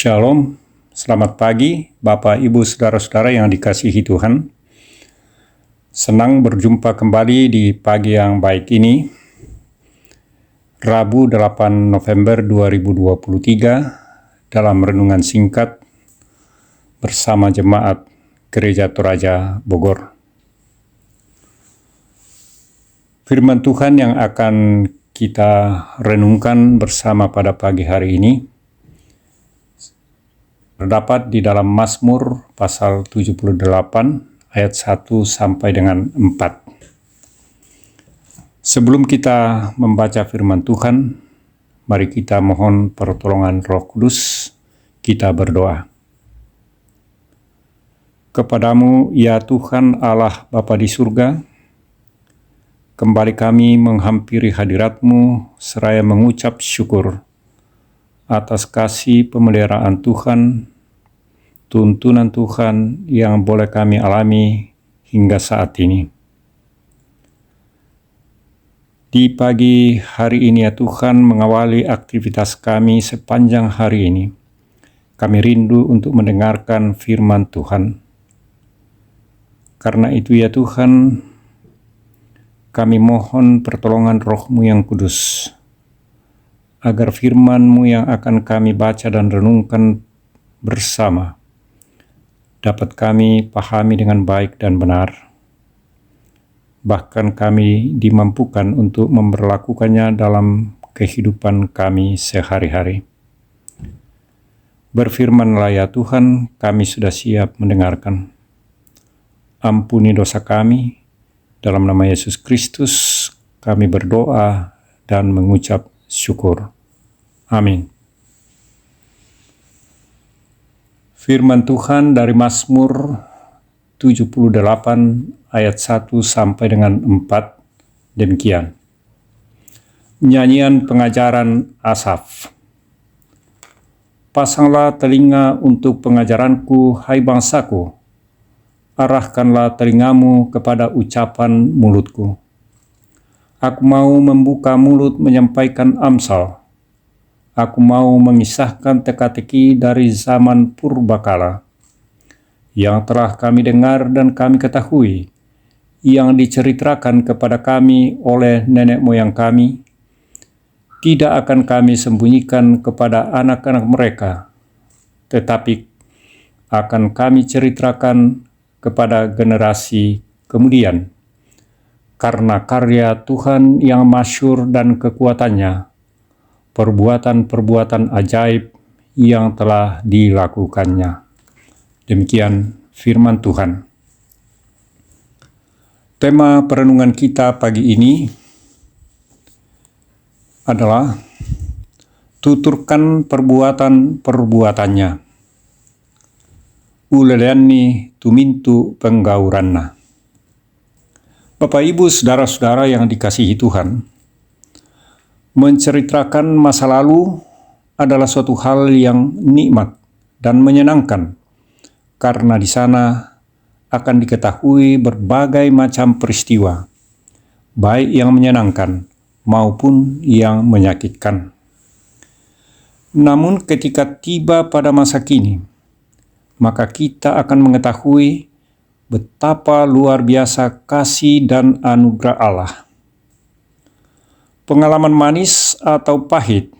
Shalom, selamat pagi Bapak Ibu Saudara-saudara yang dikasihi Tuhan. Senang berjumpa kembali di pagi yang baik ini, Rabu 8 November 2023, dalam renungan singkat bersama Jemaat Gereja Toraja Bogor. Firman Tuhan yang akan kita renungkan bersama pada pagi hari ini terdapat di dalam Mazmur pasal 78 ayat 1 sampai dengan 4. Sebelum kita membaca firman Tuhan, mari kita mohon pertolongan Roh Kudus. Kita berdoa. Kepadamu ya Tuhan Allah Bapa di surga, kembali kami menghampiri hadirat-Mu seraya mengucap syukur atas kasih pemeliharaan Tuhan, tuntunan Tuhan yang boleh kami alami hingga saat ini. Di pagi hari ini ya Tuhan, mengawali aktivitas kami sepanjang hari ini, kami rindu untuk mendengarkan firman Tuhan. Karena itu ya Tuhan, kami mohon pertolongan Roh-Mu yang kudus, agar firman-Mu yang akan kami baca dan renungkan bersama dapat kami pahami dengan baik dan benar. Bahkan kami dimampukan untuk memperlakukannya dalam kehidupan kami sehari-hari. Berfirmanlah ya Tuhan, kami sudah siap mendengarkan. Ampuni dosa kami, dalam nama Yesus Kristus kami berdoa dan mengucap syukur. Amin. Firman Tuhan dari Mazmur 78 ayat 1 sampai dengan 4 demikian. Nyanyian pengajaran Asaf. Pasanglah telinga untuk pengajaranku, hai bangsaku. Arahkanlah telingamu kepada ucapan mulutku. Aku mau membuka mulut menyampaikan amsal. Aku mau mengisahkan teka-teki dari zaman purbakala, yang telah kami dengar dan kami ketahui, yang diceritakan kepada kami oleh nenek moyang kami. Tidak akan kami sembunyikan kepada anak-anak mereka, tetapi akan kami ceritakan kepada generasi kemudian, karena karya Tuhan yang masyhur dan kekuatannya, perbuatan-perbuatan ajaib yang telah dilakukannya. Demikian firman Tuhan. Tema perenungan kita pagi ini adalah tuturkan perbuatan-perbuatannya. Uleleni tumintu penggauranna. Bapak Ibu Saudara-saudara yang dikasihi Tuhan, menceritakan masa lalu adalah suatu hal yang nikmat dan menyenangkan, karena di sana akan diketahui berbagai macam peristiwa, baik yang menyenangkan maupun yang menyakitkan. Namun ketika tiba pada masa kini, maka kita akan mengetahui betapa luar biasa kasih dan anugerah Allah. Pengalaman manis atau pahit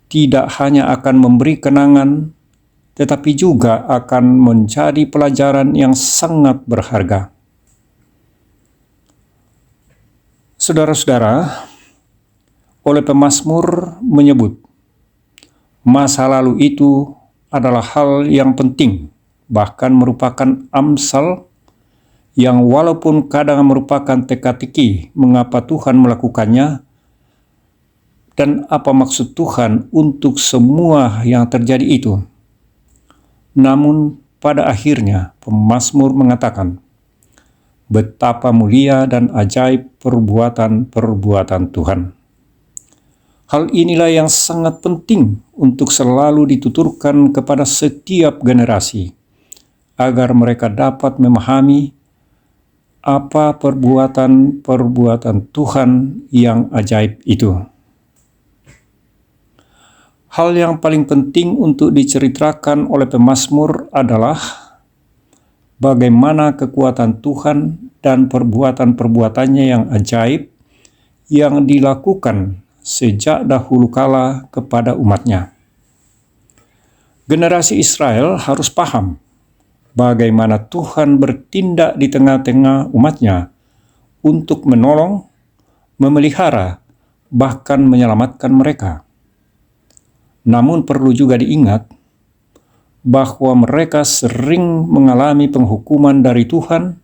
tidak hanya akan memberi kenangan, tetapi juga akan menjadi pelajaran yang sangat berharga. Saudara-saudara, oleh pemazmur menyebut, masa lalu itu adalah hal yang penting, bahkan merupakan amsal yang walaupun kadang merupakan teka-teki mengapa Tuhan melakukannya dan apa maksud Tuhan untuk semua yang terjadi itu. Namun pada akhirnya pemazmur mengatakan betapa mulia dan ajaib perbuatan-perbuatan Tuhan. Hal inilah yang sangat penting untuk selalu dituturkan kepada setiap generasi, agar mereka dapat memahami apa perbuatan-perbuatan Tuhan yang ajaib itu. Hal yang paling penting untuk diceritakan oleh pemazmur adalah bagaimana kekuatan Tuhan dan perbuatan-perbuatannya yang ajaib yang dilakukan sejak dahulu kala kepada umatnya. Generasi Israel harus paham bagaimana Tuhan bertindak di tengah-tengah umatnya untuk menolong, memelihara, bahkan menyelamatkan mereka. Namun perlu juga diingat bahwa mereka sering mengalami penghukuman dari Tuhan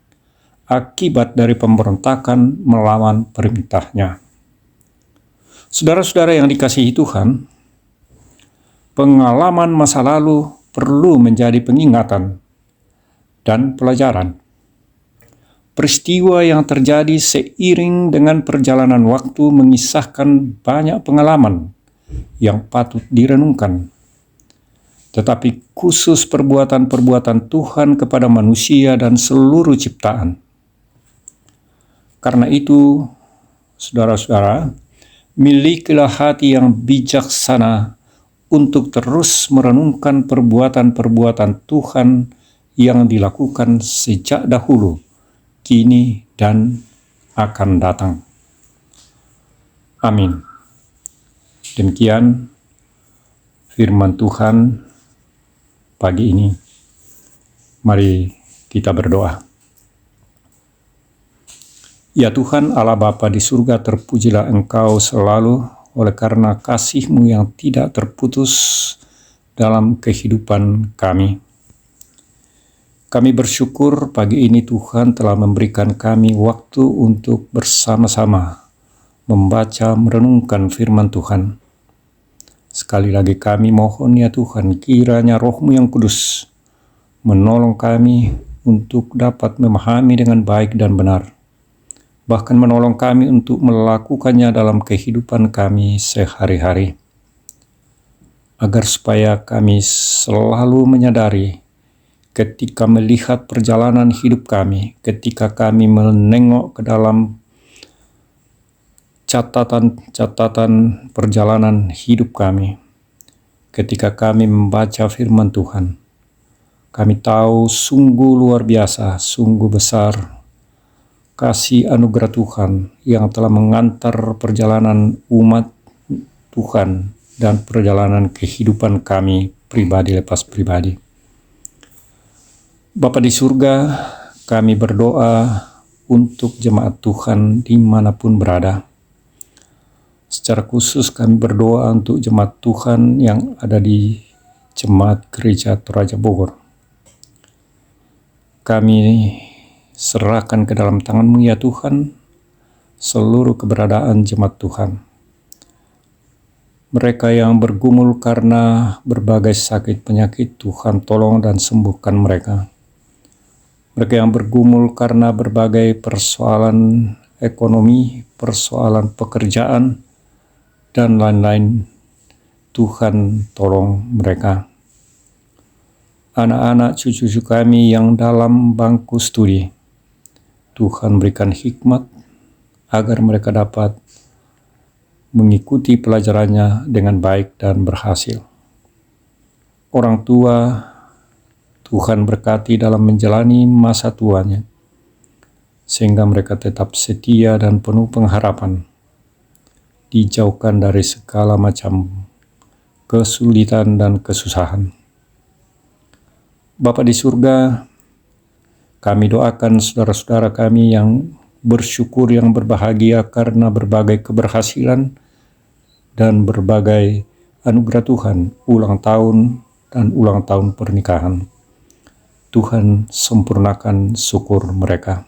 akibat dari pemberontakan melawan perintahnya. Saudara-saudara yang dikasihi Tuhan, pengalaman masa lalu perlu menjadi pengingatan dan pelajaran. Peristiwa yang terjadi seiring dengan perjalanan waktu mengisahkan banyak pengalaman yang patut direnungkan. Tetapi khusus perbuatan-perbuatan Tuhan kepada manusia dan seluruh ciptaan. Karena itu, saudara-saudara, milikilah hati yang bijaksana untuk terus merenungkan perbuatan-perbuatan Tuhan yang dilakukan sejak dahulu, kini, dan akan datang. Amin. Demikian firman Tuhan pagi ini. Mari kita berdoa. Ya Tuhan Allah Bapa di surga, terpujilah Engkau selalu oleh karena kasih-Mu yang tidak terputus dalam kehidupan kami. Kami bersyukur pagi ini Tuhan telah memberikan kami waktu untuk bersama-sama membaca, merenungkan firman Tuhan. Sekali lagi kami mohon ya Tuhan, kiranya Roh-Mu yang kudus menolong kami untuk dapat memahami dengan baik dan benar, bahkan menolong kami untuk melakukannya dalam kehidupan kami sehari-hari, agar supaya kami selalu menyadari ketika melihat perjalanan hidup kami, ketika kami menengok ke dalam catatan-catatan perjalanan hidup kami, ketika kami membaca firman Tuhan, kami tahu sungguh luar biasa, sungguh besar kasih anugerah Tuhan yang telah mengantar perjalanan umat Tuhan dan perjalanan kehidupan kami pribadi lepas pribadi. Bapa di surga, kami berdoa untuk jemaat Tuhan dimanapun berada. Secara khusus kami berdoa untuk jemaat Tuhan yang ada di Jemaat Gereja Toraja Bogor. Kami serahkan ke dalam tangan-Mu ya Tuhan seluruh keberadaan jemaat Tuhan. Mereka yang bergumul karena berbagai sakit penyakit, Tuhan tolong dan sembuhkan mereka. Mereka yang bergumul karena berbagai persoalan ekonomi, persoalan pekerjaan, dan lain-lain, Tuhan tolong mereka. Anak-anak cucu-cucu kami yang dalam bangku studi, Tuhan berikan hikmat agar mereka dapat mengikuti pelajarannya dengan baik dan berhasil. Orang tua, Tuhan berkati dalam menjalani masa tuanya, sehingga mereka tetap setia dan penuh pengharapan, dijauhkan dari segala macam kesulitan dan kesusahan. Bapa di surga, kami doakan saudara-saudara kami yang bersyukur, yang berbahagia karena berbagai keberhasilan dan berbagai anugerah Tuhan, ulang tahun dan ulang tahun pernikahan. Tuhan sempurnakan syukur mereka.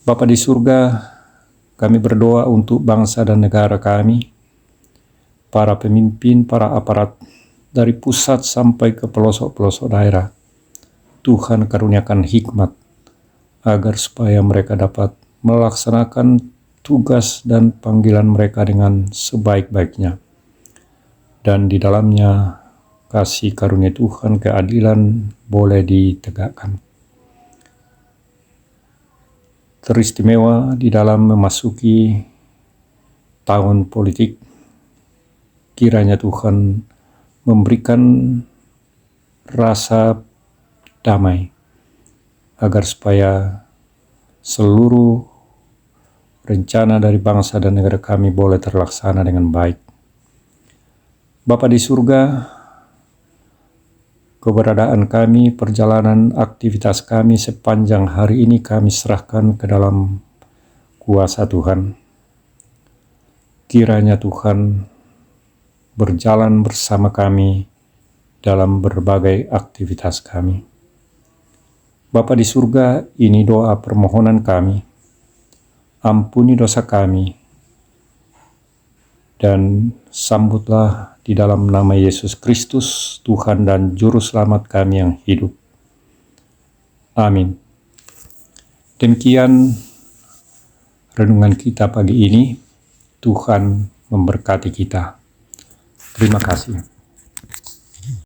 Bapa di surga, kami berdoa untuk bangsa dan negara kami, para pemimpin, para aparat, dari pusat sampai ke pelosok-pelosok daerah. Tuhan karuniakan hikmat, agar supaya mereka dapat melaksanakan tugas dan panggilan mereka dengan sebaik-baiknya. Dan di dalamnya kasih karunia Tuhan, keadilan boleh ditegakkan. Teristimewa di dalam memasuki tahun politik, Kiranya Tuhan memberikan rasa damai agar supaya seluruh rencana dari bangsa dan negara kami boleh terlaksana dengan baik. Bapa di surga, keberadaan kami, perjalanan aktivitas kami sepanjang hari ini kami serahkan ke dalam kuasa Tuhan. Kiranya Tuhan berjalan bersama kami dalam berbagai aktivitas kami. Bapa di surga, ini doa permohonan kami. Ampuni dosa kami dan sambutlah di dalam nama Yesus Kristus, Tuhan dan Juru Selamat kami yang hidup. Amin. Demikian renungan kita pagi ini. Tuhan memberkati kita. Terima kasih.